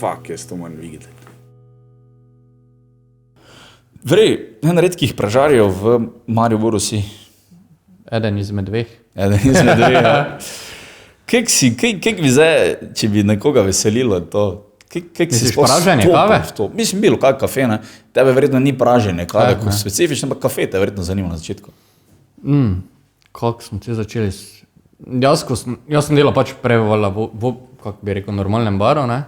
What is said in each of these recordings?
fuck, jaz to moram videti. Vrej, en redkih pražarjev v Mariboru si. Eden izmed dveh. Kak bi zdaj, če bi nekoga veselilo to? Misliš praženje kave? Mislim, bilo kak kafe, ne? Tebe verjetno ni praženje kave, kot specifično, ampak kafe te verjetno zanima na začetku. Kako smo te začeli? Jaz sem delal pač prej kako bi rekel, normalnem baru, ne?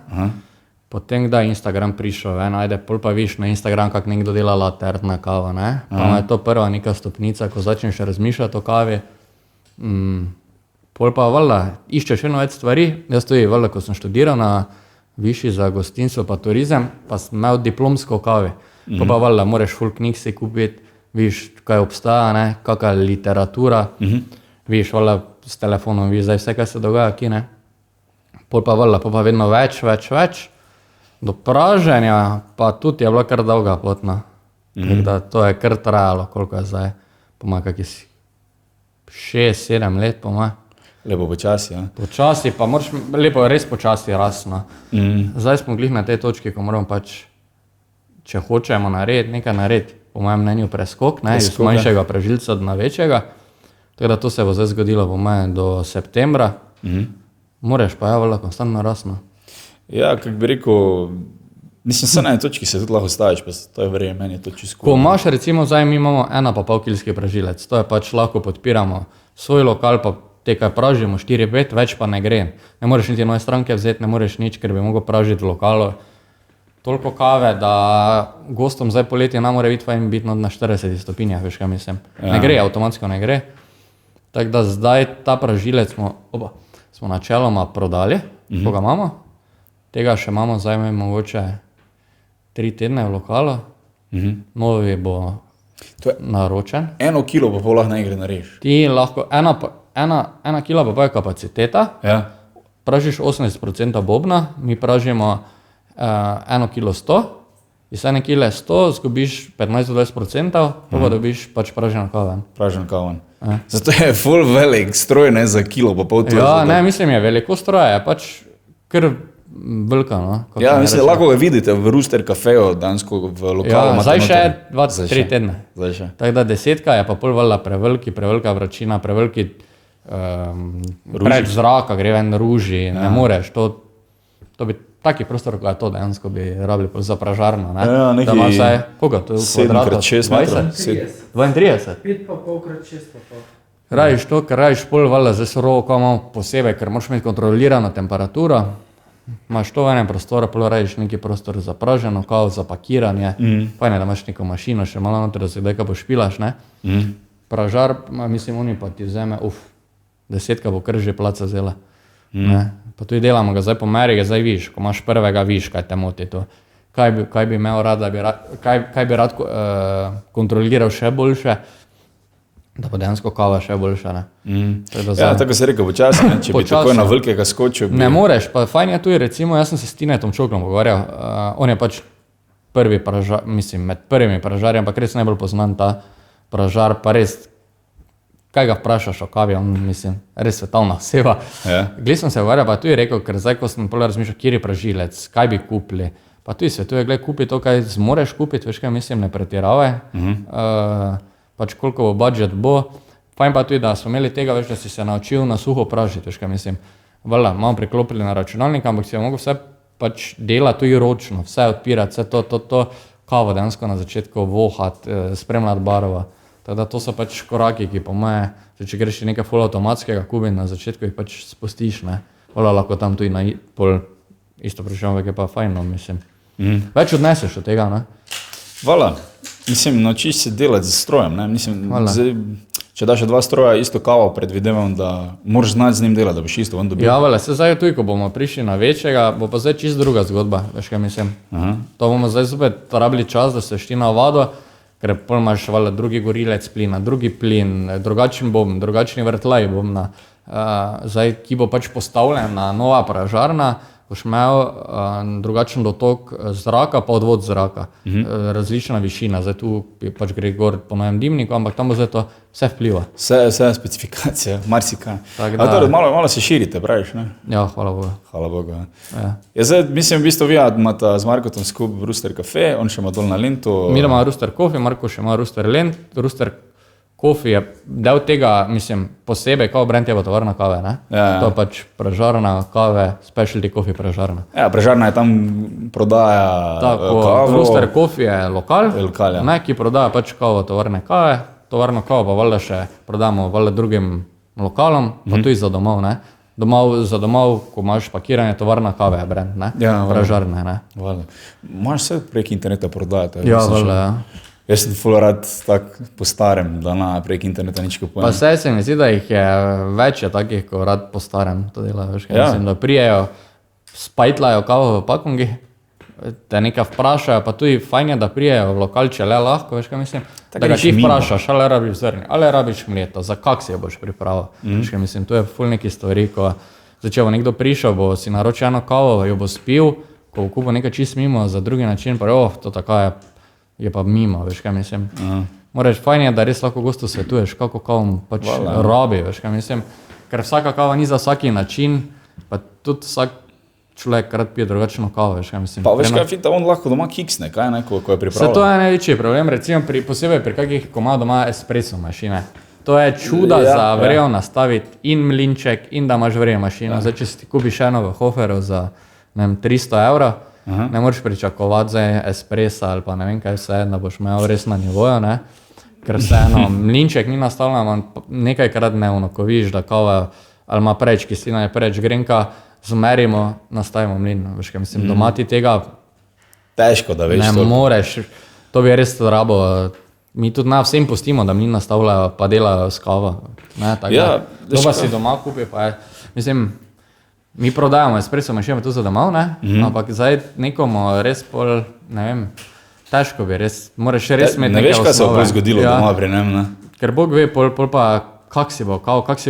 Potem, da je Instagram prišel, ajde, pol pa viš na Instagram, kak nekdo dela laterna kava, ne? Pa je to prva neka stopnica, ko začneš razmišljati o kavi. Pol pa, valjda, iščeš eno več stvari. Jaz tudi, valjda, ko sem študiral na višji za gostinstvo pa turizem, pa sem imel diplomsko o kavi. Pa, valjda, moraš ful knjig si kupiti, viš, kaj obstaja, ne? Kakva literatura. Viš, valjda, s telefonom viš zdaj vse, kaj se dogaja, ki ne. Pol pa, valjda, pa vedno več. Do praženja pa tudi je bila kar dolga potna. Da to je kar trajalo, koliko je zdaj. Po moje kakih 6-7 let, po moje. Lepo počasi, ja. Počasi, pa moraš lepo res počasi rasno. Zdaj smo glih na tej točki, ko moramo pač, če hočemo nekaj narediti, po mojem mnenju preskok, ne, iz manjšega pražilca na večjega. Tako da to se bo zdaj zgodilo, po mojem, do septembra. Moraš pa valjda konstantno rasno. Ja, kak bi rekel, mislim, se na eni točki se tudi lahko staviš, pa to je verjetno, meni je to čisto. Ko imaš recimo zdaj, mi imamo 1,5 kilski pražilec, to je pač lahko podpiramo svoj lokal, pa te kaj pražimo 4-5, več pa ne gre. Ne moreš niti nove stranke vzeti, ne moreš nič, ker bi mogel pražiti v lokalu. Toliko kave, da gostom zdaj poletje nam mora biti fajn biti na 40 stopinjah, veš kaj mislim. Ne gre, avtomatsko ne gre. Tako da zdaj ta pražilec smo načeloma prodali, ko ga imamo. Tega še imamo zdaj mogoče 3 tedne v lokalu. Novi bo naročen. 1 kilo pa pol lahko najgre nareš. Ti lahko, 1 kila pa je kapaciteta. Pražiš 80% bobna, mi pražimo 1 kilo 100. Iz 1 kile 100 zgubiš 15-20%, pa dobiš pač praženo kaven. Praženo kaven. Zato je ful velik stroj, ne, za kilo pa pol. Ja, ne, mislim je veliko stroja, je pač kar velika, no. Ja, mislim, lahko ga vidite v Rooster kafeju, dansko v lokalu. Ja, zdaj še 2-3 tedne. Tako da 10 je pa pol valjda prevelika vročina, preveliki preč zraka, gre ven ruži, ne moreš. To bi taki prostor, ko je to dejansko bi rabili za pražarno, ne. Ja, neki da imaš vsaj, koga, to je kvadratov? 7x6 metrov. 32? 5,5x6,5. Rajiš to, ker rajiš pol valjda za surovo, ko imamo posebej, ker moraš imeti kontrolirano temperaturo. Imaš to v enem prostoru, pol rajiš neki prostor za praženo kavo, za pakiranje. Fajn je, da imaš neko mašino še malo noter, da se kdaj kaj pošpilaš, ne. Pražar, mislim, oni pa ti vzeme, 10 bo kar že placa vzela. Pa tudi delamo ga zdaj po meri, zdaj viš, ko imaš prvega, viš, kaj te moti to. Kaj bi imel rad, kaj bi rad kontroliral še boljše, da pa dejansko kava še boljša, ne. Ja, tako se rekel, počasi, ne, če bi takoj na velikega skočil. Ne moreš, pa fajn je tudi, recimo, jaz sem se s Tinetom Čoklom pogovarjal, on je pač prvi pražar, mislim, med prvimi pražarji, ampak res najbolj poznan ta pražar, pa res, kaj ga vprašaš o kavi, on, mislim, res svetovna oseba. Glej sem se pogovarjal, pa tudi rekel, ker zdaj, ko sem pol razmišljal, kjer je pražilec, kaj bi kupili, pa tudi svetuje, glej, kupi to, kaj zmoreš kupiti, veš kaj mislim, ne pretiravaj. Pač koliko bo budžet bo. Fajn pa tudi, da smo imeli tega, veš, da si se naučil na suho pražiti, veš kaj mislim. Valjda, imamo priklopili na računalnik, ampak si mogel vse pač delati tudi ročno, vse odpirati, vse to kavo dejansko na začetku vohati, spremljati barva. Tako da to so pač koraki, ki po moje, če greš nekaj ful avtomatskega kubiti na začetku, jih pač spustiš, ne. Valjda, lahko tam tudi na pol isto prišel, ampak je pa fajn, no, mislim. Več odneseš od tega, ne. Valjda. Mislim, naučiš se delati z strojem, ne, mislim, zdaj, če daš 2 stroja isto kavo, predvidevam, da moraš znati z njim delati, da boš isto on dobil. Ja, valjda, se zdaj tudi, ko bomo prišli na večjega, bo pa zdaj čisto druga zgodba, veš kaj mislim. To bomo zdaj zopet rabili čas, da se šti na vado, ker pol imaš valjda drugi gorilec plina, drugi plin, drugačen bobn, drugačni vrtlaj bobna, zdaj, ki bo pač postavljena nova pražarna, boš imel drugačen dotok zraka, pa odvod zraka. Različna višina, zdaj tu pač gre gor po novem dimniku, ampak tam bo zdaj to vse vpliva. Vse specifikacije, marsikaj. Torej, malo se širite, praviš, ne? Ja, hvala Bogu. Hvala Bogu, ja. Zdaj, mislim, v bistvu vi imate z Markotom skup Rooster Cafe, on še ima dol na Lentu. Mi imamo Rooster Coffee, Marko še ima Rooster Lent, Rooster Coffee je del tega, mislim, posebej, kao brand je pa tovarna kave, ne? Ja. To je pač pražarna kave, specialty coffee pražarna. Ja, pražarna je tam prodaja kavo. Rooster Coffee je lokal, ja. ne, ki prodaja pač kavo tovarne kave, tovarno kavo pa valjda še prodamo valjda drugim lokalom, pa tudi za domov, ne? Za domov, ko imaš pakiranje, tovarna kave je brand, ne? Ja, pražarne, ne? Valjda. Imaš vse prek interneta prodajati. Ja, valjda, ja. Jaz sem ful rad tak po starem, da prek interneta nič kupujem. Pa saj se mi zdi, da jih je več je takih, ko rad po starem to delajo. Mislim, da prijejo, spajtlajo kavo v pakungi, te nekaj vprašajo, pa tudi fajn je, da prijejo v lokal, če le lahko, veš kaj mislim. Da ga ti vprašaš, ali rabiš zrnje, ali rabiš mleto, za kak si jo boš pripravil. Veš kaj mislim, tu je ful neki stvari, ko če bo nekdo prišel, bo si naročil eno kavo, jo bo spil, ko bo kupil nekaj čist mimo za drugi način, pa to tako je pa mimo, veš kaj mislim. Moraš, fajn je, da res lahko gostu svetuješ, kako kavo pač rabi, veš kaj mislim. Ker vsaka kava ni za vsaki način, pa tudi vsak človek rad pije drugačno kavo, veš kaj mislim. Pa veš kaj finta, on lahko doma kiksne, kaj ne, ko je pripravljeno. Se to je največji problem, recimo posebej pri kakih, ko ima doma espresso mašine. To je čuda za vrejo nastaviti in mlinček, in da imaš vrejo mašino. Zdaj, če si ti kupiš eno v Hoferu za, ne vem, 300 €, ne moreš pričakovati za espressa ali pa ne vem kaj vse, da boš imel res na nivoju, ne? Ker vseeno, mlinček ni nastavljen, nekajkrat dnevno, ko vidiš, da kava ali ima preč kislina, je preč grenka, zmerimo, nastavimo mlin. Veš kaj mislim, doma ti tega težko, da veš ne moreš, to bi res rabo. Mi tudi vsem pustimo, da mlin nastavljajo, pa delajo s kavo. To pa si doma kupi, pa je, mislim, mi prodajamo espresso mašino tu za domov, ne? Ampak zdaj nekomu res pol, ne vem, težko bi res, moraš res imeti nekaj osnove. Ne veš, kaj se bo zgodilo doma pri njem, ne? Ker Bog ve, pol pa kak si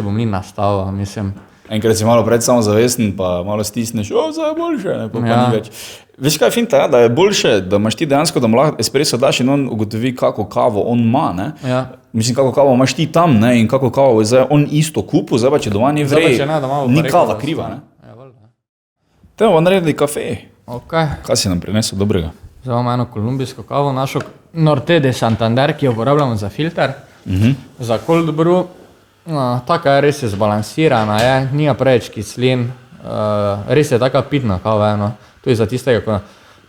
bo mlin nastavil, mislim. Enkrat si malo pred samozavesten, pa malo stisneš, zdaj je boljše, ne, pa ni več. Veš kaj, finta, da je boljše, da imaš ti dejansko, da mu lahko espresso daš in on ugotovi, kako kavo on ima, ne? Mislim, kako kavo imaš ti tam, ne, in kako kavo je zdaj on isto kupu, zdaj pa če doma ni vrej, ni kava kriva, ne? Te bomo naredili kafe. Kaj si nam prinesel dobrega? Zdaj imamo eno kolumbijsko kavo, našo Norte de Santander, ki jo uporabljamo za filter, za cold brew. Taka je res zbalansirana, nija preveč kislin, res je taka pitna kava, tudi za tistega, ko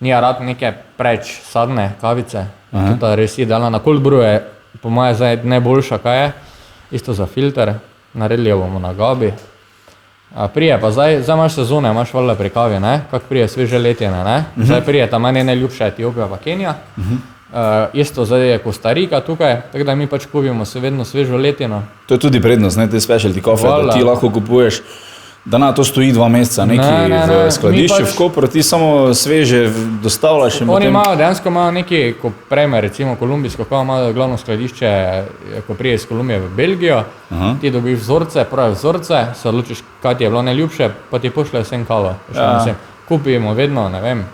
nija rad neke preveč sadne kavice, tudi res idealna. Na cold brew je po moje zdaj najboljša, kaj je, isto za filter, naredili jo bomo na Gabi. Prije pa zdaj imaš sezone, imaš valjda pri kavi, kak prije sveže letjene, ne? Zdaj prije tam meni najljubša Etiopija pa Kenija, isto zdaj je Kostarika tukaj, tako da mi pač kupimo vedno svežo letjeno. To je tudi prednost, ne, te specialty coffee, da ti lahko kupuješ, da to stoji 2 meseca neki v skladišču, v Kopru, ti samo sveže dostavljaš in potem... Oni dejansko imajo neki, ko prejme recimo kolumbijsko kavo, imajo glavno skladišče, ko prije iz Kolumbije v Belgijo, ti dobiš vzorce, prave vzorce, se odločiš, kaj ti je bilo najljubše, pa ti pošljajo vsem kavo. Kupimo vedno, ne vem,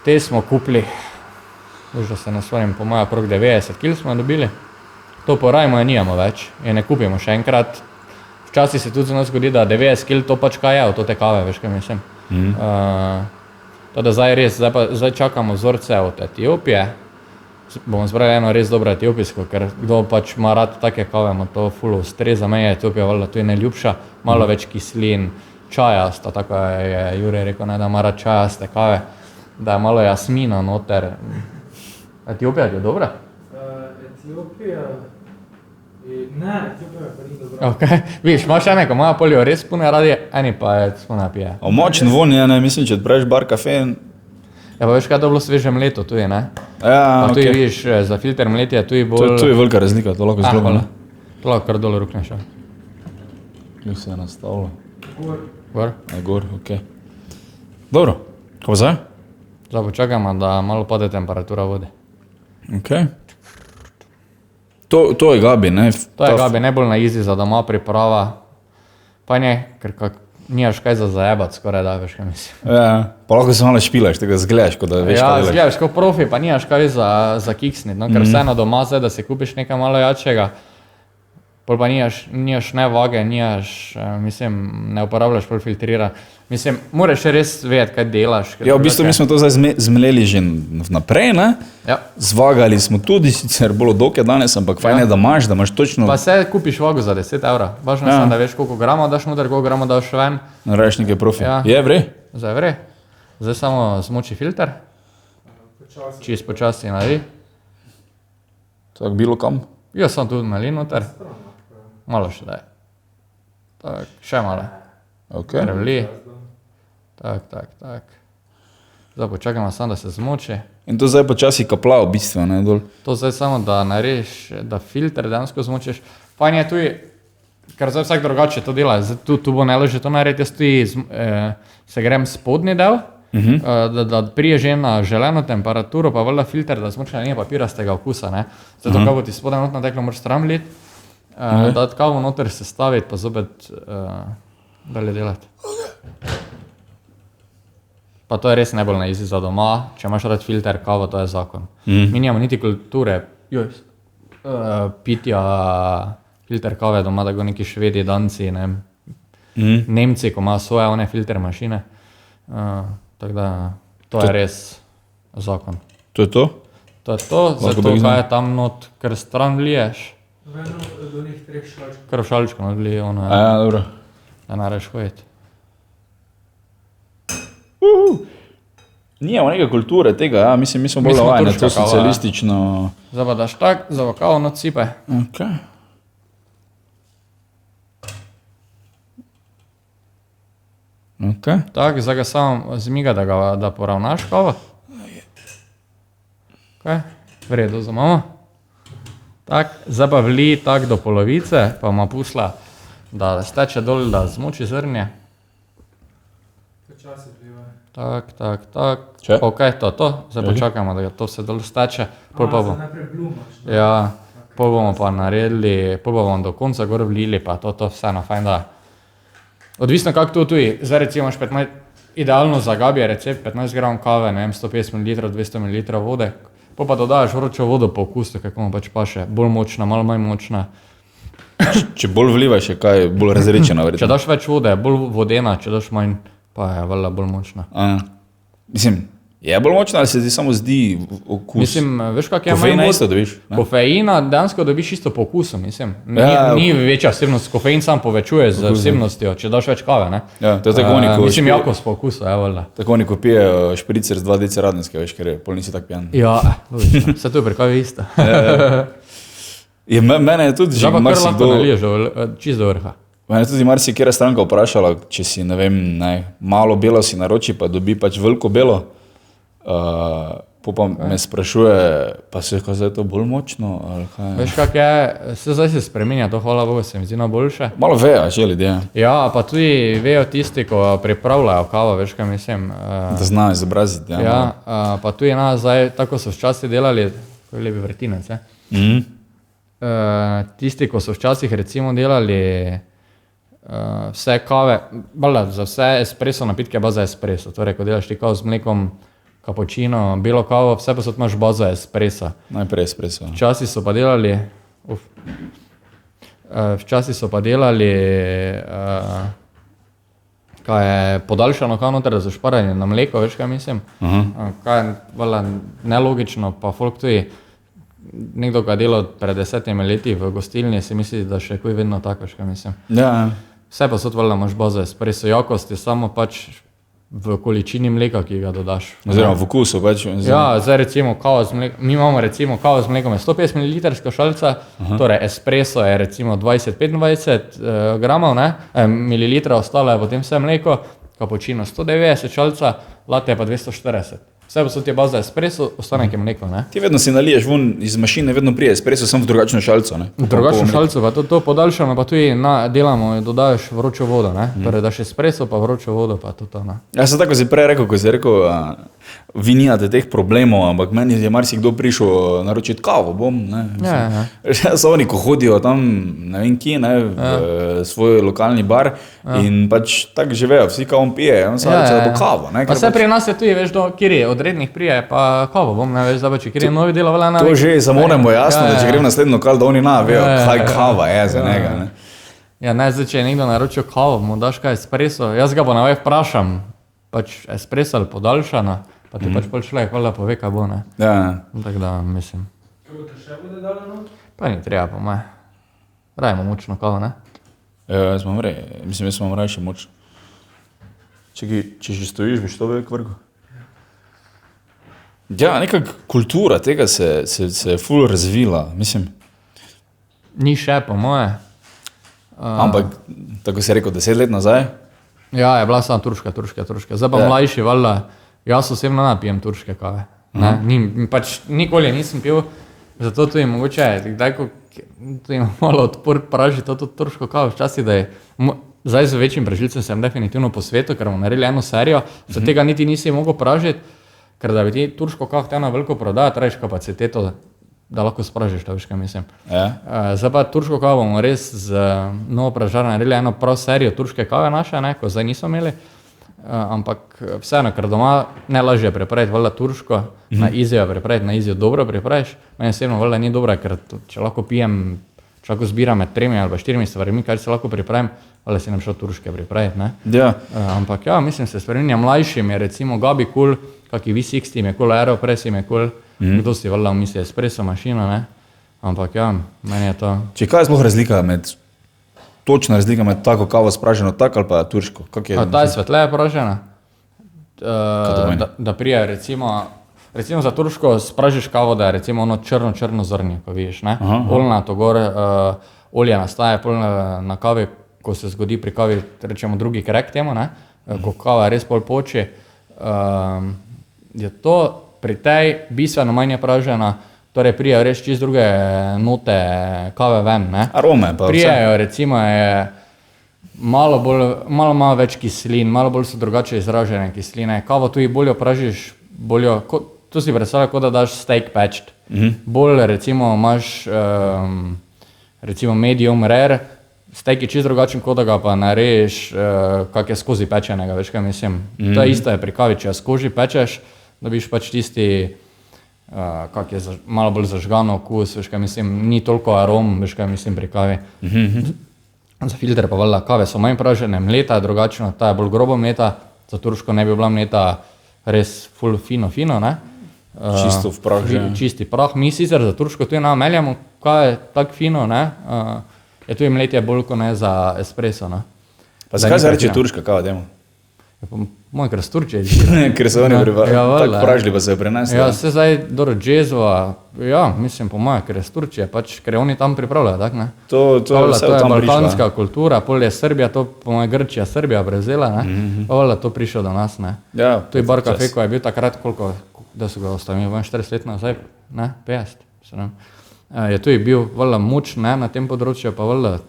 te smo kupili, už da se ne spomnim, po moja okrog 90 kg smo dobili, to porajmo in nijamo več in ne kupimo še enkrat. Včasih se tudi zgodi, da 90 kg to pač kaj je od te kave, veš kaj mislim. Teda zdaj res, zdaj čakamo vzorce od Etiopije, bomo zbrali eno res dobro etiopijsko, ker kdo pač ima rad take kave, ima to ful ustreza, meni je Etiopija valjda tudi najljubša, malo več kislin, čajasta, tako je Jure rekel, da ima rad čajaste kave, da je malo jasmina noter. Etiopija je dobra? Etiopija... Ne, Etiopija pa ni dobra. Vidiš, imaš ene, ko imajo polijo res pune radi, eni pa je spune pije. Močen von je, ne, mislim, če odpreš bar kafe. Ja, pa veš kaj, to je bilo sveže mleto tudi, ne? Ja, pa tudi vidiš, za filter mletje je tudi bolj... To je velika razlika, to lahko zglobno. To lahko kar dole rukneš. Kje se je nastavilo? Gor? Gor, okej. Dobro, ko zdaj? Zdaj počakamo, da malo pade temperatura vode. Okej. To je Gabi, ne? To je Gabi, najbolj na easy za doma priprava. Pa ne, ker nimaš kaj za zajebat, skoraj da, veš, kaj mislim. Ja, pa lahko se malo špilaš, tega zgledaš, kot da veš, Ja, kaj delaš. zgledaš kot profi, pa nimaš kaj za kiksniti, no, ker vseeno doma zdaj, da si kupiš nekaj malo jačega, pol pa nimaš ne vage, nimaš, mislim, ne uporabljaš pol filtrira. Mislim, moraš res vedeti, kaj delaš. Ja, v bistvu mi smo to zdaj zmleli že vnaprej, ne? Ja. Zvagali smo tudi, sicer bolj dolg je danes, ampak fajn je, da imaš točno... Pa se kupiš vago za 10 €. Važno je, da veš, koliko gramov daš noter, koliko gramov daš ven. Narediš nekaj profi. Ja. Je, vrej? Zdaj vre. Zdaj samo zmoči filter. Čist počasi naredi. Tako bilo kam? Jaz sem tudi nalil noter. Malo še daj. Tak, še malo. Ok. Prevli. Tak. Zdaj počakamo samo, da se zmoči. In to zdaj počasi kapla v bistvu, ne, dol. To zdaj samo, da narediš, da filter dejansko zmočiš. Fajn je tudi, ker zdaj vsak drugače to dela. Zdaj tu bo najlažje to narediti, jaz tudi se grem spodnji del, da prije že na želeno temperaturo, pa valjda filter, da zmoči na nje papirastega okusa, ne. Zdaj to kavo ti spodaj not nateklo, moraš stran liti, dati kavo noter, sestaviti, pa zopet dalje delati. Pa to je res najbolj na izi za doma, če imaš rad filter, kavo, to je zakon. Mi nimamo niti kulture pitja filter kave doma, da go neki Švedi, Danci, ne vem, Nemci, ko imajo svoje one filter mašine. Tako da, to je res zakon. To je to? To je to, zato kaj je tam not, ker stran vliješ. Do njih 3 šalčkov. Kar v šalčko not vlije, ono je, Ja, dobro. da nareš hoditi. Nijemo neke kulture tega, ja, mislim, mi smo bolj smo navajeni, turška to kava, ja. socialistično... Zdaj pa daš tak, zdaj pa kavo not sipe. Ok. Ok. Tak, zdaj ga samo zmiga, da poravnaš kavo. Ok, v redu za mamo. Tak, zdaj pa vli tak do polovice, pa ima pusla, da steče dol, da zmoči zrnje. Počasi vlivaj. Tak. Če? Ok, to. Zdaj počakamo, da to se dol steče. Pol pa Zdaj bom. najprej blumaš. Ja, pol bomo pa naredili, pol pa bomo do konca gor vlili, pa to vseeno fajn da. Odvisno kako to tudi, zdaj recimo imaš 15, idealno za Gabi je recept 15 gram kave, ne vem, 150 ml, 200 ml vode, pol pa dodajaš vročo vodo po okusu, kako mu pač paše, bolj močna, malo manj močna. Če bolj vlivaš, je kaj bolj razrečena, Če verjetno. daš več vode, bolj vodena, če daš manj, pa je valjda bolj močna. Mislim, je bolj močna ali se ti samo zdi okus? Mislim, veš kak je Kofeina manj isto dobiš, ne? Kofeina dejansko dobiš isto po okusu, mislim. Ja, Ni večja vsebnost, kofein sam povečuje z vsebnostjo, če daš več kave, ne. Ja, to je tako oni, ko Mislim, jakost po okusu, je valjda. tako oni, ko pijejo špricer z 2 deci radenske, veš, ker je, pol nisi tak pijan. Ja, logično. Vse to je pri kavi isto. Mene je tudi že Zdaj pa kar lahko marsikdo... naliješ čist do vrha. Mene je tudi marsikera stranka vprašala, če si, ne vem, malo belo si naroči, pa dobi pač veliko belo. Pa me sprašuje, pa se je zdaj to bolj močno, ali kaj? Veš kak je, zdaj se spreminja, to hvala Bogu se mi zdi boljše. Malo vejo, že ljudje, Ja, pa tudi vejo tisti, ko pripravljajo kavo, veš kaj mislim. da znajo izobraziti. Ja, pa tudi zdaj, tako so včasih delali, ko je lepi vrtinec, tisti, ko so včasih recimo delali vse kave, za vse espresso napitke baza espresso, torej ko delaš ti kavo z mlekom, kapučino, belo kavo, vse pa so imaš bazo espressa. Najprej espresso. Včasih so pa delali kaj je podaljšano kavo noter, da so šparali na mleko, veš kaj mislim. Kaj je valjda nelogično, pa folk tudi nekdo, ki je delal pred 10 leti v gostilni, si misli, da še kuj vedno tako, veš kaj mislim. Ja, Vse pa so valjda imaš bazo espresso, jakost je samo pač v količini mleka, ki ga dodaš. oziroma v okusu pač. Ja, zdaj recimo kavo z mlekom, mi imamo recimo kavo z mlekom je 150 ml šalca, torej espresso je recimo 20-25 gramov, mililitrov, ostalo je potem vse mleko, kapučino 190 šalca, latte je pa 240. Vse pa so ti baza espresso, ostane nekaj mleko, ne. Ti vedno si naliješ ven iz mašine, vedno prije espresso, samo v drugačno šalco, ne. V drugačno šalco pa to podaljšano, pa tudi delamo, dodajaš vročo vodo, ne. Torej daš espresso pa vročo vodo, pa to, ne. Ja, sem tako si prej rekel, ko si rekel, vi nimate teh problemov, ampak meni je marsikdo prišel naročiti kavo, ne. So oni, ko hodijo tam, ne vem kje, ne, v svoj lokalni bar in pač tako živejo, vsi kavo pije, on se reče, da bo kavo, ne. Pa vse pri nas je tudi, veš, kjer je odrednih prije, pa kavo bom, ne veš, da pač, kjer je novi delo velja na... To že zamoremo jasno, da če grem naslednjo lokal, da oni vejo, kaj kava je za njega, ne. Ja, ne, zdaj, če je nekdo naročil kavo, mu daš kaj espresso, jaz ga ponovej vprašam, pač espresso ali podaljšana, pa ti pač pol človek hvala pove, kaj bo, ne. Ja. Tako da, mislim. Kaj bo te še bude dala, no? Pa ni treba, po moje. Rajmo močno kavo, ne? Ja, jaz imam raje še močno. Če že stojiš, bi što velik vrgo? Ja, nekak kultura tega se je ful razvila, mislim. Ni še, po moje. Ampak, tako si rekel, 10 let nazaj? Ja, je bila samo turška. Zdaj pa mlajši, valjda, jaz osebno napijem turške kave. Pač nikoli nisem pil, zato tudi mogoče, kdaj, ko tudi malo odpor praži to turško kavo, včasih, da je, zdaj z večjim pražilcem sem definitivno po svetu, ker bomo naredili eno serijo, za tega niti nisi mogel pražiti, ker da bi ti turško kavo htela veliko prodati, trajiš kapaciteto, da lahko spražiš, to veš, kaj mislim. Zdaj pa turško kavo bomo res z novo pražarno naredili eno prav serijo turške kave naše, ne, ko zdaj niso imeli, ampak vseeno, ker doma najlažje je pripraviti valjda turško, na izijo pripraviti, na izijo dobro pripraviš, meni osebno valjda ni dobra, ker če lahko pijem, če lahko zbiram med 3 ali 4 stvarmi, kaj se lahko pripravim, valjda si nam šel turške pripraviti, ne. Ja. Ampak ja, mislim, se spreminja mlajšim, je recimo Gabi cool, kaki V60 je cool, Aeropress je cool, kdo si valjda misli espresso mašina, ne, ampak ja, meni je to. Če kaj je sploh točna razlika med tako kavo spraženo tako ali pa turško? Ta je svetleje pražena, da prije recimo za turško spražiš kavo, da je recimo ono črno zrnje, ko vidiš, ne, oljna to gor, olje nastaje pol na kavi, ko se zgodi pri kavi, rečemo drugi krek temu, ne, ko kava res pol poči, je to pri tej bistveno manj je pražena, torej prijejo res čist druge note kave ven, ne. Arome pa vse. Prijejo recimo je malo več kislin, malo bolj so drugače izražene kisline, kavo tudi bolje pražiš, tu si predstavlja, kot da daš steak patched, bolj recimo imaš recimo medium rare, steak je čist drugačen, kot da ga pa narediš, kak je skozi pečenega, veš kaj mislim. To je isto je pri kavi, če skozi pečeš, dobiš pač tisti, kak je malo bolj zažgano okus, veš kaj mislim, ni toliko arom, veš kaj mislim pri kavi. Za filter pa valjda kave so manj pražene, mleta je drugačno, ta je bolj grobo mleta, za turško ne bi bila mleta res ful fino, ne. Čisto v prah že. Čisti prah, mi sicer za turško tudi nameljamo, kaj je tak fino, ne, je tudi mletje bolj kot ne za espresso, ne. Pa zakaj se reče turška kava, demo? Moj, ker s Turčije. Ker so oni tako pražili, pa se je prenesli. Ja, se zdaj dobro džezova, ja, mislim po moje, ker je s Turčije, pač, ker oni tam pripravljajo, tak, ne. To je balkanska kultura, pol je Srbija, to po moje Grčija, Srbija prevzela, ne. Pa to prišlo do nas, ne. Ja. To je bar kafe, ko je bil takrat, koliko, da so ga ostavili, 40 let nazaj, ne, 50, se ne. Je tudi bil valjda moč, ne, na tem področju, pa valjda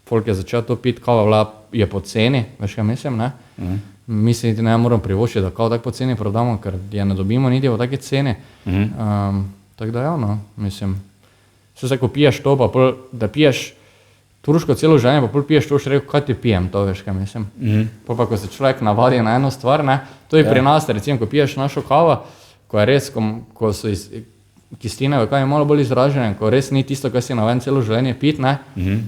folk je začel to piti, kava je poceni, veš kaj mislim, ne? Mislim, da ne moram privoščiti, da kavo tako poceni prodamo, ker je ne dobimo niti v take cene. Tako da ja, no, mislim. Se ko piješ to, pa pol, da piješ turško celo življenje, pa pol piješ to, še rekel, kaj ti pijem, to veš kaj mislim. Pol pa, ko se človek navadi na eno stvar, ne, to je pri nas, recimo, ko piješ našo kavo, ko je res, ko so kisline, kaj je malo bolj izražene, ko res ni tisto, kaj si navaden celo življenje piti, ne,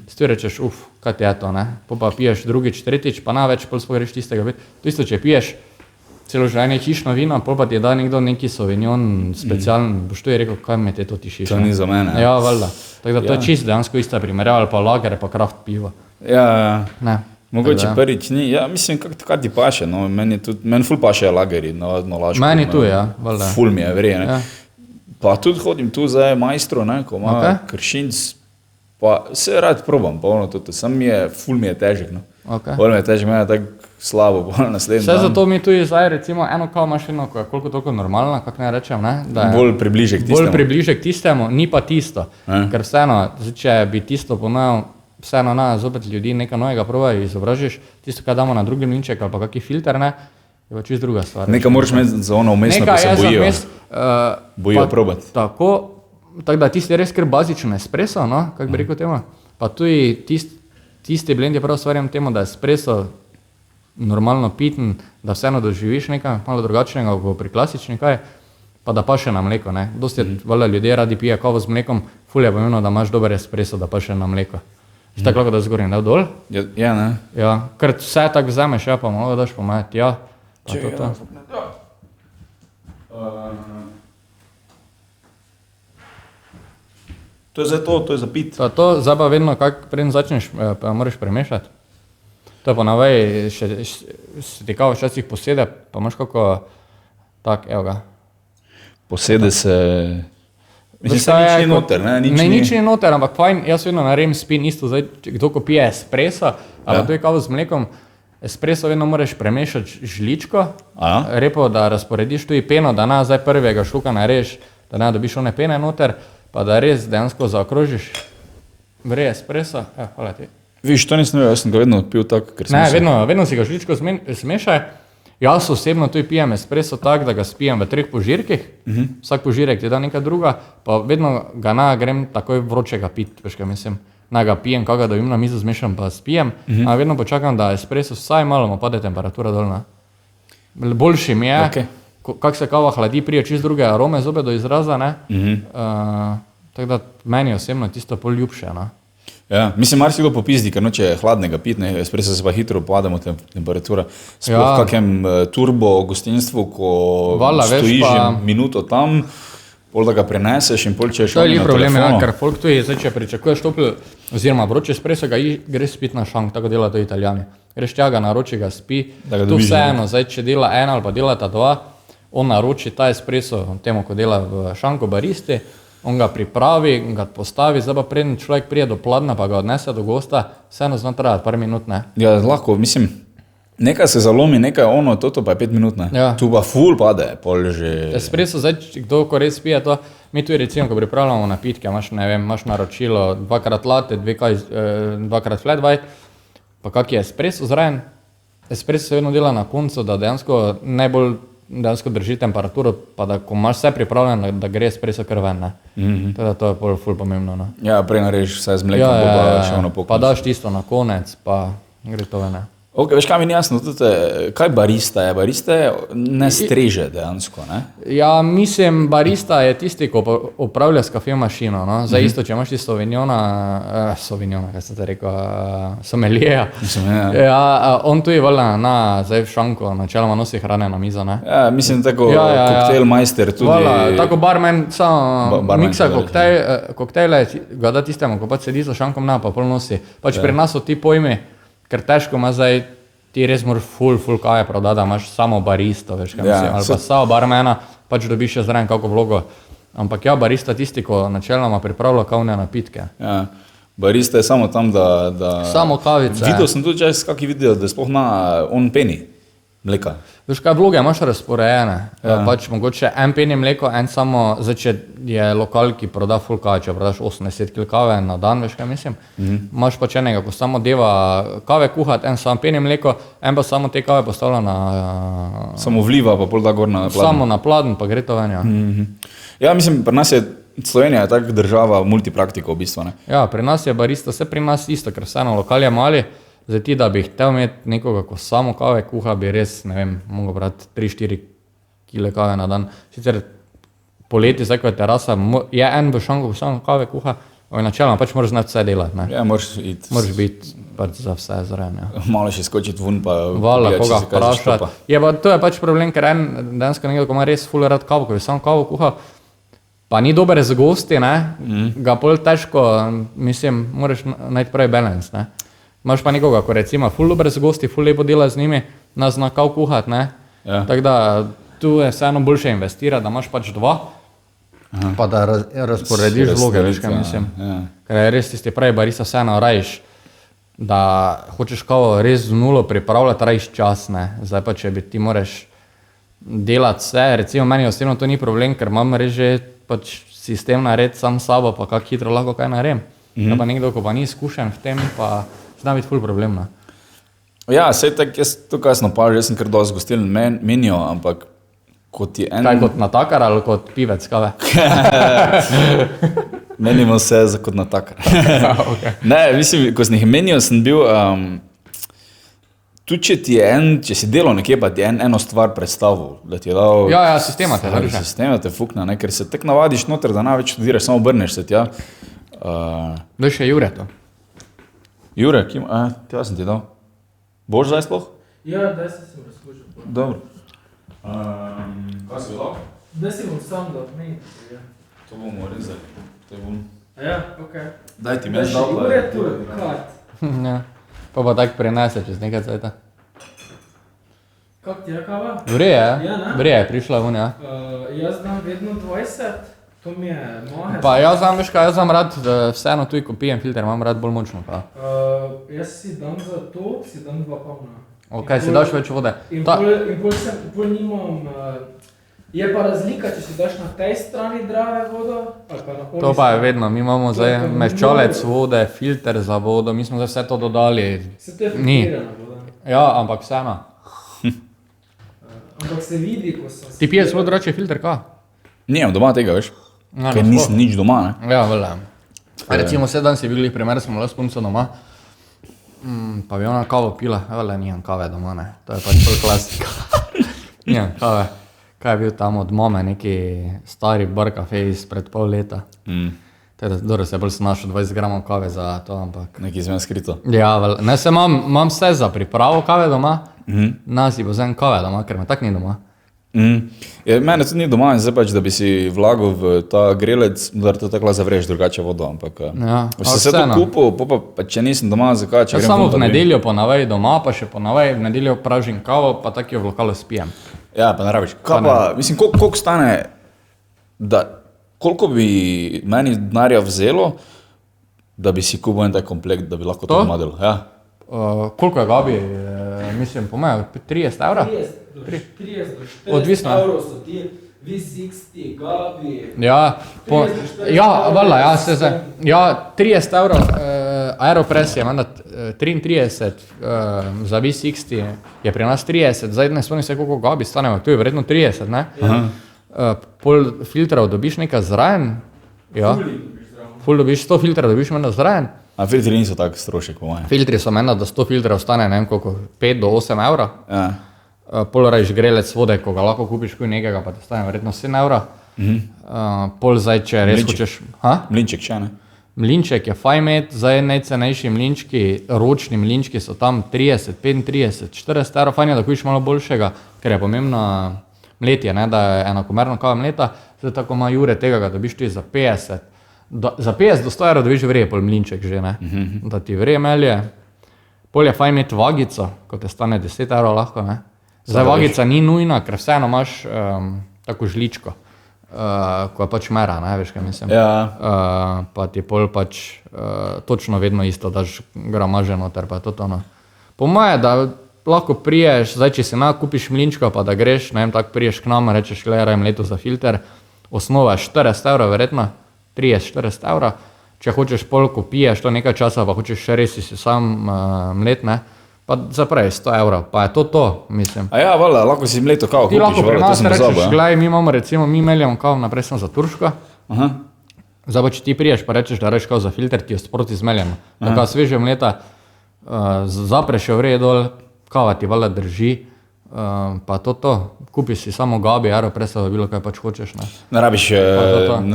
si ti rečeš, kaj ti je to, ne, pa piješ drugič, tretjič, pa največ, pol sploh greš tistega piti. To isto, če piješ celo življenje hišno vino, pol pa ti da nekdo neki Sauvignon specialen, boš to je rekel, kaj me te to tišiš. To ni za mene. Ja, valjda. Tako da to je čisto dejansko ista primerjava, ali pa lager, pa kraft pivo. Ja, ne. Mogoče prvič ni, ja, mislim, kaj ti paše, no, meni ful paše lageri, navadno lažko. Meni tu, ja, valjda. Ful mi je verje, ne. Pa tudi hodim tu zdaj majstro, ne, ko ima kršinc, pa se rad probam, pa ono tudi, ful mi je težek, no. Ful mi je težek, meni je tako slabo, pa naslednji dan. Vse zato mi tu je zdaj, recimo, eno kavo mašino, ko je koliko toliko normalna, kak ne rečem, ne, da je bolj približek tistemu. Bolj približek tistemu, ni pa tisto, ker vseeno, če bi tisto ponovil, vseeno zopet ljudi nekaj novega probajo, izobražiš, tisto, kaj damo na drugi mlinček ali pa kaki filter, ne, je pa čisto druga stvar. Nekaj moraš imeti za ono umestno, ko se bojijo. Bojijo probati. Tako da tisti res kar bazičen espresso, no, kako bi rekel temu. Pa tudi tisti blend je prav stvarjam temu, da je espresso normalno piten, da vseeno doživiš nekaj malo drugačnega kot pri klasični kaj, pa da paše na mleko. Ne. Dosti valjda ljudje radi pije kavo z mlekom, ful je pomembno, da imaš dober espresso, da paše na mleko. Si tako lahko da zgornji dal dol? Ja, ne. Ja, ker vse tako vzameš, ja, pa malo daš pomajati, ja. Pa to. To je za to, to je za pit. To zdaj pa vedno, preden začneš, pa moraš premešati. To je pa navej, se ti kavo včasih posede, pa imaš kako, tak, evo ga. Posede se, mislim, se nič ni noter, ne? Nič ni noter, ampak fajn, jaz vedno naredim spin isto, zdaj, kdo ko pije espresso, ali to je kavo z mlekom, espresso vedno moraš premešati žličko, repo, da razporediš tudi peno, da na zdaj prvega šluka narediš, da ne dobiš one pene noter, pa da res dejansko zaokrožiš vrej espresso, hvala ti. Viš, to nisem vedel, jaz sem ga vedno pil tako, ker sem vedno si ga žličko smešaj. Jaz osebno tudi pijem espresso tako, da ga spijem v 3 požirkih, vsak požirek ti da neka druga, pa vedno ga grem takoj vročega pit, veš kaj mislim. Ga pijem, kako ga dobim na mizo, zmešam pa spijem, a vedno počakam, da espresso vsaj malo mu pade temperatura dolna. Boljši mi je, kako se kava hladi, prije čist druge arome zopet do izraza, ne. Tako da meni osebno tisto pol ljubše, ne. Ja, mislim, marsikdo popizdi, ker noče hladnega pit, ne, espresso se pa hitro pademo temperatura. Sploh v kakem turbo gostinstvu, ko stojiš minuto tam, pol da ga preneseš in pol če je šel na telefonu. To je problem, ker folk tu je, zdaj če pričakuješ topl, oziroma vroče espresso, ga greš spit na šank, tako dela to Italijani. Greš tja ga naroči, ga spi, tu vseeno, zdaj če dela ena ali pa delata dva, on naroči ta espresso temu, ko dela v šanku baristi, on ga pripravi, ga postavi, zdaj pa preden človek prije do pladna, pa ga odnese do gosta, vseeno zna trajati par minut, ne? Ja, lahko, mislim, nekaj se zalomi, nekaj ono, toto pa je 5 minut, ne? Ja. Tu pa ful pade, pol že... Espresso, zdaj, kdo ko res pije to, mi tu recimo, ko pripravljamo napitke, imaš naročilo 2x latte, 2x flat white, pa kak je espresso zraven, espresso se vedno dela na koncu, da dejansko drži temperaturo, pa da ko imaš vse pripravljeno, da gre espresso kar ven, ne. Teda to je ful pomembno, ne. Ja, prej narediš vse z mlekom, pa še ono po koncu. Pa daš tisto na konec, pa gre to ven, ne. Ok, veš kaj mi ni jasno, kaj barista je? Barista ne streže dejansko, ne? Ja, mislim, barista je tisti, ko upravlja s kafe mašino, no. Zdaj isto, če imaš ti Sauvignona, kaj sem te rekel, sommelieja. Ja, on tu je valjda zdaj v šanku, načeloma nosi hrane na mizo, ne. Ja, mislim, tako koktelmajster tudi. Valjda, tako barman samo miksa koktejle, ga da tistemu, ko pač sedi za šankom na, pa pol nosi. Pač pri nas so ti pojmi, ker težko ima zdaj, ti res moraš ful kave prodati, da imaš samo baristo, veš kaj mislim, ali pa samo barmana, pač dobiš še zraven kako vlogo. Ampak ja, barista tisti, ko načeloma pripravlja kavne napitke. Ja, barista je samo tam, da... Samo kavice. Videl sem tudi čas, kaki video, da sploh on peni mleka. Veš kaj, vloge imaš razporejene, pač mogoče en peni mleko, en samo, zdaj če je lokal, ki proda ful kave, če prodaš 80 kg kave na dan, veš kaj mislim, imaš pač enega, ko samo deva kave kuhati, en sam peni mleko, en pa samo te kave postavlja na... Samo vliva, pa pol da gor na pladen. Samo na pladen, pa gre to ven, ja. Ja, mislim, pri nas je Slovenija je tak država multipraktikov v bistvu, ne? Ja, pri nas je barista, vse pri nas isto, ker vseeno lokal je mali. Zdaj ti, da bi hotel imeti nekoga, ko samo kave kuha, bi res, ne vem, mogel brati 3-4 kile kave na dan. Sicer poleti, zdaj ko je terasa, je en v šanku, ko samo kave kuha, načeloma pač moraš znati vse delati, ne. Ja, moraš iti. Moraš biti pač za vse zraven, ja. Malo še skočiti ven, pa... Vala, koga vprašati. To je pač problem, ker dejansko nekdo, ko ima res ful rad kavo, ko bi samo kavo kuha, pa ni dober za gosti, ne, ga pol težko, mislim, moraš najti pravi balance, ne. Imaš pa nekoga, ko recimo ful dober z gosti, ful lepo dela z njimi, nas zna kav kuhati, ne. Ja. Tako da tu je vseeno boljše investirati, da imaš pač 2, pa da razporediš vloge, veš kaj mislim. Ja. Ker je res tisti pravi barista vseeno rajiš, da hočeš kavo res z nulo pripravljati, rajiš čas, ne. Zdaj pa, če bi ti moraš delati vse, recimo meni osebno to ni problem, ker imam res že pač sistem nared sam sabo, pa kako hitro lahko kaj naredim. Ja pa nekdo, ko pa ni izkušen v tem, pa zna biti ful problem, ne. Ja, sej tak, jaz to kasno pa, jaz sem kar dosti gostiln menijo, ampak kot je en... Kaj kot natakar ali kot pivec kave? Menimo se za kot natakar. Okay. Ne, mislim, ko sem jih menil, sem bil, tudi če si delal nekje, pa ti je eno stvar predstavil, da ti je dal... Ja, sistema te drži. Sistema te fukna, ne, ker se tek navadiš noter, da največ študiraš, samo obrneš se tja. Da še Jure to. Jure, tja sem ti dal. Boš zdaj sploh? Ja, da se sem razkužil. Dobro. Kaj si dal? Da si bom sam dal, meni. Ja. To bomo rezali. Ja, okej. Daj ti Da meni še dal. Jure tu, kart. Ja. Pa tak prenese čez nekaj cajta. Kak ti je kava? Vreje, Ja, ne? vreje je prišla ven, ja. Jaz dam vedno 20, to mi je moje. Pa jaz znam, veš kaj, jaz znam rad, vseeno tudi, ko pijem filter, imam rad bolj močno pa. Jaz si dam za to, si dam 2 polna. Ok, si daš več vode. In pol nimam... Je pa razlika, če si daš na tej strani Drave vodo, ali pa na oni To pa je strani. vedno, mi imamo zdaj meščalec vode, filter za vodo, mi smo zdaj vse to dodali. Se to je Ni. filtrirana voda. Ja, ampak vseeno. Ampak se vidi, ko sem... Ti piješ svoj drugače filter, kaj? Nijem doma tega, veš? Ja, Ker nisem nič doma, ne? Ja, vele. Recimo, vse dan si bili primer, smo le s punco doma, pa bi ona kavo pila, vele, nimam kave doma, ne. To je pač pol klasika. Nimam kave. Kaj je bil tam od mame, neki stari bar kafe izpred pol leta. Teda, dobro se je bolj snašel 20 gramov kave za to, ampak... Nekaj izmen skrito. Ja, vele. Ne, se imam vse za pripravo kave doma, nas si vzem kave doma, ker me tak ni doma. Ja, mene tudi ni doma in zdaj pač, da bi si vlagal v ta grelec, da to tako zavreš drugače vodo, ampak... Ja, Če se vse to vseeno. kupil, pa če nisem doma, zakaj? Če Jaz grem samo ven, v pa grem. nedeljo ponavej doma, pa še ponavej v nedeljo pražim kavo, pa tako jo v lokalu spijem. Ja, pa ne rabiš. Kaj pa, mislim, koliko stane, koliko bi meni denarja vzelo, da bi si kupil en tak komplekt, da bi lahko to To? doma delal? Ja. Koliko je Gabi, mislim, po mojem, 30 evra? 30 do 40 Odvisno. evrov so ti, V60, Gabi... Ja, ja, valjda, ja, ja, 30 evrov, Aeropress je menda 33, za V60 je pri nas 30, zdaj ne spomnim se, koliko Gabi stane, tu je verjetno 30, ne? Pol filtrov dobiš nekaj zraven, ja, ful dobiš 100 filtrov dobiš menda zraven. A filtri niso tak strošek, po mojem. Filtri so menda, da 100 filtrov stane, ne vem koliko, 5 do 8 evra. Ja. Pol rajiš grelec vode, ko ga lahko kupiš kuj nekega, pa te stane verjetno 7 evra. Pol zdaj, če res Mlinček. hočeš... Ha? Mlinček še, ne? Mlinček je fajn imeti, zdaj najcenejši mlinčki, ročni mlinčki so tam 30, 35, 40 evrov, fajn je, da kupiš malo boljšega, ker je pomembno mletje, ne, da je enakomerno kava mleta, zdaj tako ima Jure tega, ga dobiš ti za 50. Za 50 do 100 evrov dobiš vreje pol mlinček že, ne, da ti vreje melje. Pol je fajn imeti vagico, ko te stane 10 evrov lahko, ne. Zdaj vagica ni nujna, ker vseeno imaš tako žličko, ko je pač mera, ne, veš kaj mislim. Ja. Pa ti pol pač točno vedno isto daš gramaže noter, pa je to no. Po moje, da lahko priješ, zdaj če si kupiš mlinčka, pa da greš, ne vem, tako priješ k nam, rečeš, glej, rajem leto za filter, osnova je 40 evrov verjetno, 30-40 evrov, če hočeš pol, ko piješ to nekaj časa, pa hočeš še res si sam mlet, ne, pa zaprej 100 evrov, pa je to, mislim. A ja, valjda, lahko si mleto kavo Ti kupiš, lahko pri valjda, to nas sem rečeš, pozabil, ja. glej, mi imamo recimo, mi meljamo kavo naprej sem za Turško, Aha. zdaj pa če ti priješ pa rečeš, da rečeš kavo za filter, ti jo sproti zmeljamo. Tako sveže mleta, zapreš jo vreje dol, kava ti valjda drži, pa to, kupiš si samo Gabi, Aeropressa, bilo kaj pač hočeš, ne. Ne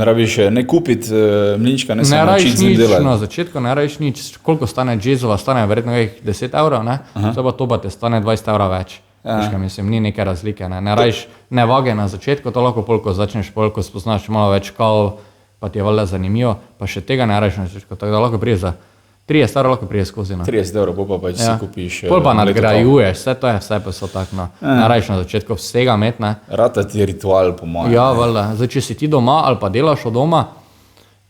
rabiš ne kupiti mlinčka, ne Ne samo rajiš naučiti z njim nič, delati. na začetku ne rajiš nič, koliko stane jazzova, stane verjetno 10 evrov, ne, zdaj pa to pa te stane 20 evrov več. Veš kaj mislim, ni neke razlike, ne rajiš ne vage na začetku, to lahko pol, ko začneš pol, ko spoznaš malo več kav, pa ti je valjda zanimivo, pa še tega ne rajiš na začetku, tako da lahko prije za 30 evrov lahko prije skozi, ne. 30 evrov, pol pa pač si kupiš Pol pa mleto kavo. nadgrajuješ, vse to je vse pa so tak, no. Ne rajiš na začetku vsega imeti, ne. Rata ti je ritual, po mojem. Ja, valjda. Zdaj, če si ti doma ali pa delaš od doma,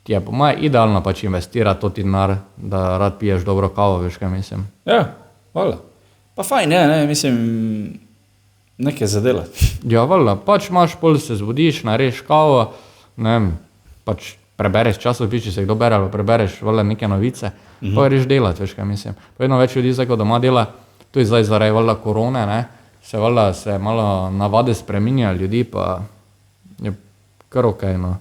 ti je po mojem idealno pač investirati to ti denar, da rad piješ dobro kavo, veš kaj mislim. Ja, valjda. Pa fajn, ne, mislim, nekaj za delati. Ja, valjda, pač imaš, pol se zbudiš, nareš kavo, ne vem, pač prebereš časopis, če se kdo bere, ali prebereš valjda neke novice, pa greš delati, veš kaj mislim. Pa vedno več ljudi zdaj, ko doma dela, tu je zdaj zaradi valjda korone, ne, se malo navade spreminja ljudi, pa je kar okej, no.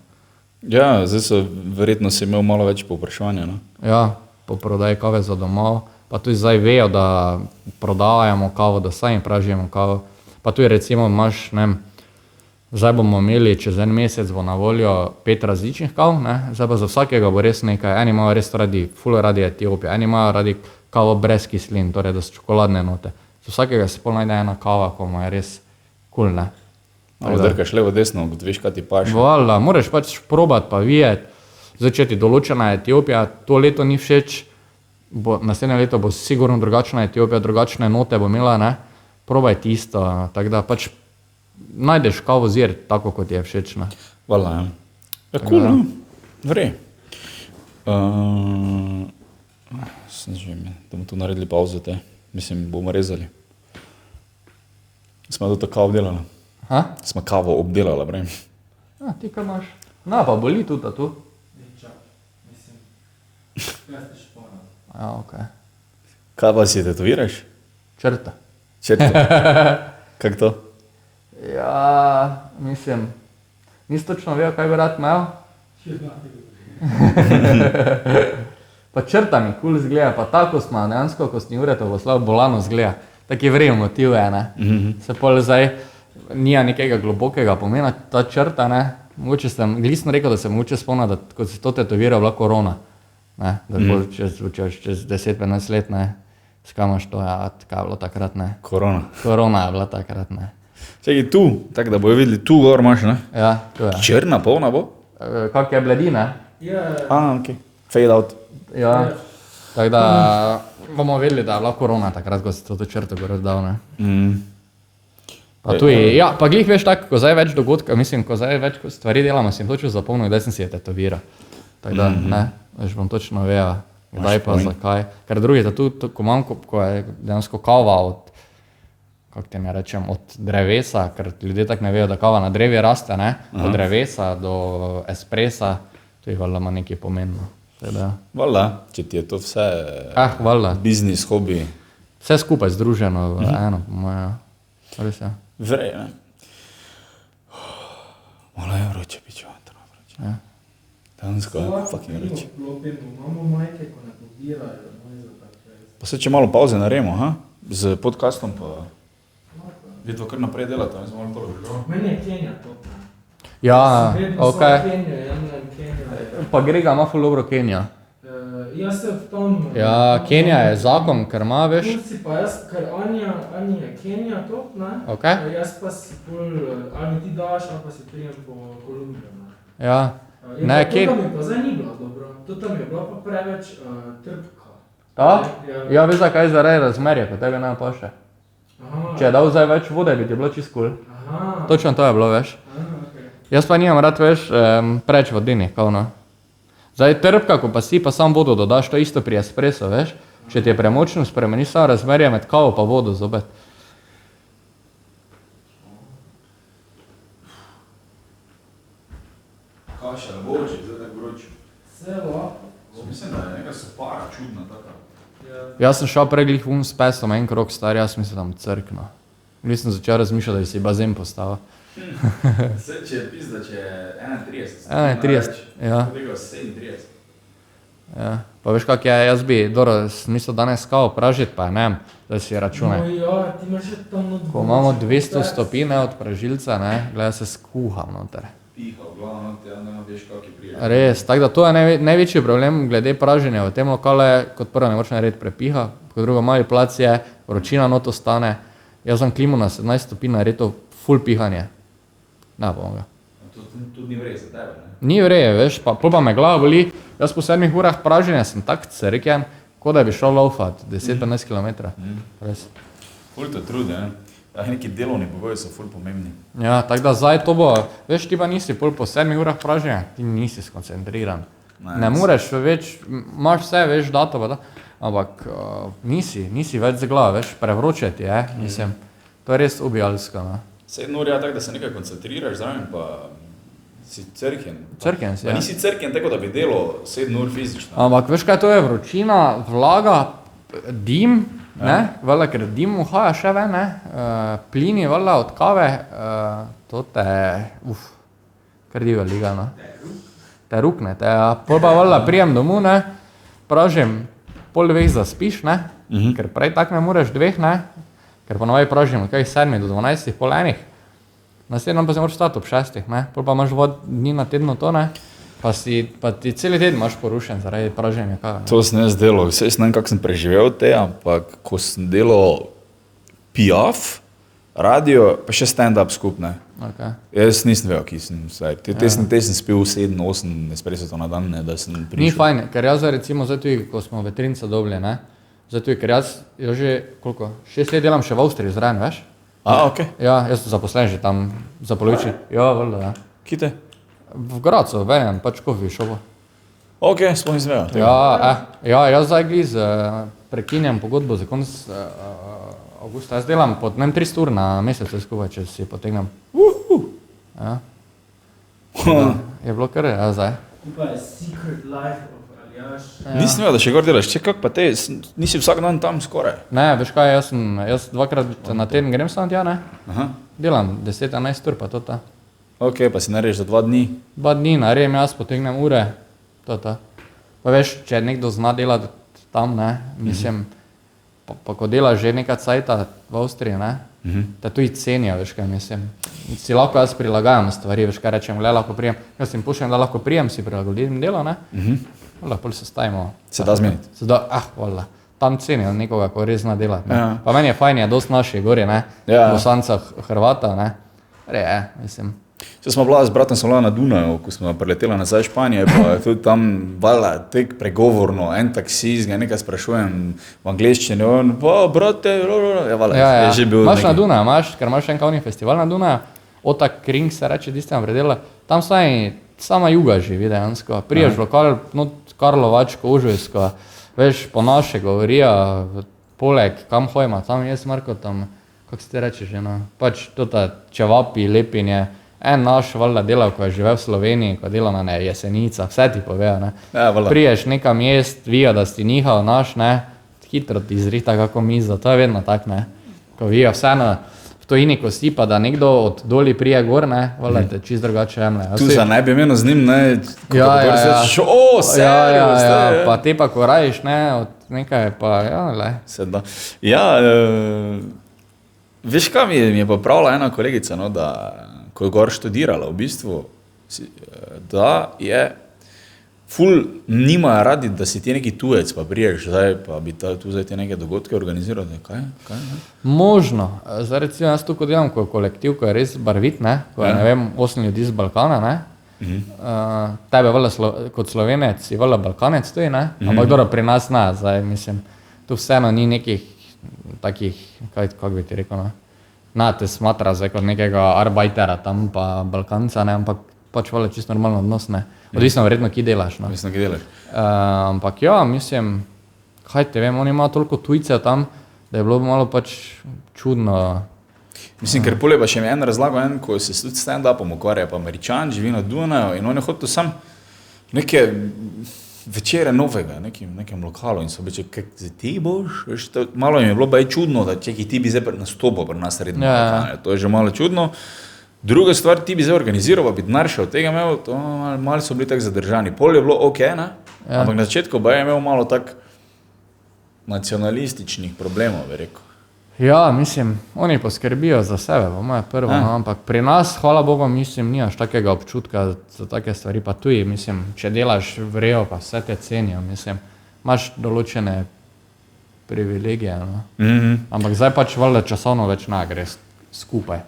Ja, zdaj verjetno si imel malo več povprašanja, no. Ja, po prodaji kave za domov, pa tudi zdaj vejo, da prodajamo kavo, da sami pražimo kavo, pa tudi recimo imaš, ne vem, zdaj bomo imeli čez en mesec bo na voljo 5 različnih kav, ne, zdaj pa za vsakega bo res nekaj, eni imajo res ful radi Etiopije, eni imajo radi kavo brez kislin, torej da so čokoladne note. Za vsakega se pol najde ena kava, ko mu je res cool, ne. Malo drkaš levo desno, viš, kaj ti paše. Valjda, moraš pač probat pa videti, zdaj če ti določena Etiopija to leto ni všeč, naslednje leto bo sigurno drugačna Etiopija, drugačne note bo imela, ne, probaj tisto, tako da pač najdeš kavo zir, tako kot je všeč, ne. Valjda, ja. Ja, cool, no. Vrej. Da bomo tu naredili pauzo, mislim, bomo rezali. Smo to kavo obdelali. Smo kavo obdelali, brem. Ti kaj imaš? Na, pa boli tudi, tu. Ja, okej. Kaj pa si tetoviraš? Črta. Kak to? Ja, mislim, nisi točno vedel, kaj bi rad imel. Pa črta mi cool zgleda, pa tako smo dejansko, ko si Jure to poslal, bolano zgleda. Taki vrejo motiv je, ne. Se pol zdaj nija nekega globokega pomena ta črta, ne. Mogoče sem rekel, da se mogoče spomna, da ko si to tetoviral, bila korona. Ne, da bolj čez 10-15 let, ne, skamaš to, ja, kaj je bilo takrat, ne. Korona je bila takrat, ne. Čekaj, tu, tako da bojo videli, tu gor imaš, ne? Ja, tu je. Črna, polna bo? Kak je bledi, ne? Okej. Fade out. Ja, tako da bomo vedeli, da je bila korona takrat, ko si to črto gor dal, ne. Pa tu je, ja, pa glih veš tako, ko zdaj več dogodka, mislim, ko zdaj več stvari delamo, sem točno zapomnil, kdaj sem si je tetoviral. Tako da, ne, veš, bom točno vedel, kdaj pa zakaj. Ker drugi tatu, ko imam, ko je dejansko kava od, kako ti ne rečem, od drevesa, ker ljudje tako ne vejo, da kava na drevi raste, ne, od drevesa do espresa, to je valjda ima nekaj pomembno. Valjda, če ti je to vse biznis, hobi. Vse skupaj združeno v eno, po moje, res je. Vrej, ne. Malo je vroče, pičo, vroče. Ja. Dansko je fucking vroče. Imamo majke, ko ne pobirajo, pa se če malo pauze naredimo, z podcastom pa vidva kar naprej delata, ne smo malo to že. Meni je Kenija top. Ja, okej. Kenija. Pa Grega ima ful dobro Kenija. Jaz se v tom... Ja, Kenija je zakon, ker ima, veš. Kurci pa jaz, ker Anja je Kenija top, ne? Okej. Jaz pa si pol, ali ti daš, ali pa si prijem po Kolumbijo, ne? Ja. Ne, to mi pa zdaj ni bilo dobro. To tam je bila pa preveč trpka. Ta? Ja, veš zakaj zaradi razmerja, ko tebi ne paše. Če je dal zdaj več vode, bi ti bilo čist cool. Točno to je bilo, veš. Jaz pa nimam rad, veš, preč vodini, kao no. Zdaj trpka, ko pa si pa sam vodo dodaš, to isto pri espresso, veš. Če ti je premočno, spremeniš samo razmerje med kavo pa vodo zopet. Kaša, boči, zdaj tako vroče. Vse lahko. Mislim, da je neka sopara čudna taka. Jaz sem šel preglih s pesom en krog star, jaz mislim, da tam crkno. Nisem začel razmišljati, da bi si bazen postavil. Vse, če je pizda, če je 31, ja. Tega 37. Ja, pa veš kak je, jaz bi, mislil danes kavo pražiti, pa ne vem, da si računaj. No ja, ti imaš še tam od... Ko imamo 200 stopine od pražilca, ne, gledaj se skuham noter. Piha v glavu, ja, ne veš kak je prijel. Res, tako da to je največji problem glede praženja v tem lokalu, kot prvo ne moč narediti prepiha, kot drugo mali plac je, vročina not ostane, jaz sem klimu na 17 stopin naredil full pihanje. Ne pomega. To tudi ni vrej za tebe, ne? Ni vrej, veš, pa pol pa me glava boli, jaz po 7 urah praženja sem tak crken, kot da bi šel laufat 10-15 km. Res. Ful te trudi, ne? Neki delovni pogoji so ful pomembni. Ja, tako da zdaj to bo, veš, ti pa nisi pol po 7 urah praženja, ti nisi skoncentriran. Ne moreš več, imaš vse, veš, dato pa da, ampak nisi več z glava, veš, prevroče ti je, mislim, to je res ubijalsko, ne. 7 ur je tako, da se nekaj koncentriraš zraven, pa si crken. Crken si, ja. Pa nisi crken tako, da bi delo 7 ur fizično. Ampak veš kaj, to je vročina, vlaga, dim, ne, valjda, ker dim uhaja še ven, ne, plini, valjda, od kave, to te, kar diva liga, no. Te rukne, pol pa valjda prijem domov, ne, pražim, pol 2 zaspiš, ne, ker prej tak ne moreš 2, ne, ker ponovaj pražim od 7 do 12, pol 1, naslednjo pa se moraš stati ob 6, ne, pol pa imaš 2 dni na tedno to, ne, pa ti celi teden imaš porušen zaradi praženja kave. To sem jaz delal, vse ne vem, kako sem preživel te, ampak ko sem delal Piaf, radio, pa še stand-up skupne. Okay. Jaz nisem vedel, ki sem vsaj. Te sem spil 7-8 espresotov na dan, ne, da sem prišel. Ni fajn, ker jaz recimo zdaj tudi, ko smo veterinca dobili, ne, zdaj tudi, ker jaz že, 6 let delam še v Avstriji zraven, veš? Okay. Ja, jaz sem zaposlen že tam za poloviči. Ja, valjda, ja. Kite? V Gracu, v enem, pač coffee shopu. Ok, sploh nisem vedel. Jaz zdaj gliz prekinjam pogodbo za konc avgusta. Jaz delam pod 300 ur na mesec skupaj, če si potegnem. Ja. Je bilo kar, zdaj. Kupa je Secret Life of Aljaž. Nisem vedel, da še gor delaš. Če kak pa te, nisi vsak dan tam skoraj? Ne, veš kaj, jaz 2-krat na teden grem sam tja, ne? Aha. Delam 10-11 ur pa to ta. Ok, pa si narediš za 2 dni? 2 dni naredim, jaz potegnem ure, to ta. Pa veš, če nekdo zna delati tam, ne, mislim, pa ko delaš že nekaj cajta v Avstriji, ne, te tudi cenijo, veš kaj, mislim. Si lahko jaz prilagajam stvari, veš kaj rečem, lahko prijem, jaz jim pušem, da lahko prijem, si prilagodim delo, ne, lahko se stavimo. Se da zmeniti? Se da, voljda, tam cenijo nekoga, ko res zna delati, ne. Pa meni je fajn, je dosti naših gori, ne, Bosanca, Hrvata, ne, mislim. Se smo bila z bratom Sola na Dunaju, ko smo preletela nazaj Španije, pa je tudi tam valjda tek pregovorno, en taksist, ga nekaj sprašujem v angleščini, on, brate, je že bil Imaš na Dunaju, ker imaš en kavni festival na Dunaju, Otak Kring se reče, tistem predela, tam sama juga živi dejansko, priješ v lokal, Karlovačko, Užujsko, veš, po naše govorijo, poleg, kam hojima, tam jaz Marko, tam, kako se ti reče že, no, pač tota čevapi, lepinje, en naš valjda delal, ko je živel v Sloveniji, ko je delal na Jesenicah, vse ti povejo, ne. Priješ nekam jest, vijo, da si njihov naš, ne, hitro ti zrihta kako mizo, to je vedno tak, ne. Ko vijo vseeno v tujini, ko si pa, da nekdo od doli prije gor, ne, valjda te čist drugače jemlje. Tu se naj bi imeno z njim, ne, pa te pa ko rajiš, ne, od nekaj pa, Sedaj. Veš, kaj mi je pa pravila ena kolegica, no, da ko je gor študirala, v bistvu, da je ful nimajo radi, da si ti neki tujec, pa priješ zdaj, pa bi tu zdaj te neke dogodke organiziral, kaj? Možno. Zdaj recimo jaz tukaj delam, ko je kolektiv, ko je res barvit, ne, ko je, ne vem, 8 ljudi z Balkana, ne, tebe valjda kot Slovenec si valjda Balkanec tudi, ne, ampak dobro, pri nas ne, zdaj mislim, tu vseeno ni nekih takih, kako bi ti rekel, no, na, te smatra zdaj kot nekega arbajtera tam pa Balkanca, ne, ampak pač valjda čisto normalno odnos, ne. Odvisno verjetno, ki delaš, no. Odvisno, ki delaš. Ampak ja, mislim, kaj te vem, oni imajo toliko tujcev tam, da je bilo malo pač čudno. Mislim, ker pol je pa še mi en razlagal, ko se tudi stand-upom ukvarja, pa Američan, živi na Dunaju in on je hotel sam neke večere novega, nekem lokalu in so beče, kak ti boš, veš, malo jim je bilo baj čudno, da čekaj, ti bi zdaj nastopil pri nas redno, to je že malo čudno. Druga stvar, ti bi zdaj organiziral, pa bi denar še od tega imel, to malo so bili tak zadržani. Pol je bilo ok, ne? Ampak na začetku baj je imel malo tak nacionalističnih problemov, bi rekel. Ja, mislim, oni poskrbijo za sebe, po moje prvo, no, ampak pri nas, hvala Bogu, mislim, nimaš takega občutka za take stvari, pa tuji, mislim, če delaš vrejo, pa vse te cenijo, mislim, imaš določene privilegije, no. Ampak zdaj pač valjda časovno več ne gre skupaj.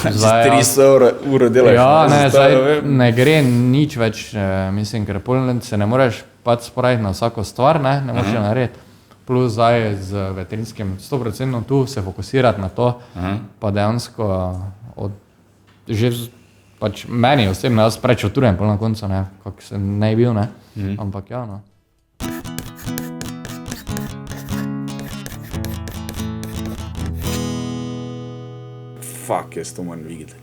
Zdaj 300 uro delaš. Ja, ne, zdaj ne gre nič več, mislim, ker polno se ne moreš pač spraviti na vsako stvar, ne moreš jo narediti. Plus zdaj z veterinskim 100% tu se fokusirati na to, pa dejansko že pač meni osebno, jaz prečutujem pol na koncu, ne, kak se ne bil, ne, ampak ja, no. Fuck, jaz to moram videti.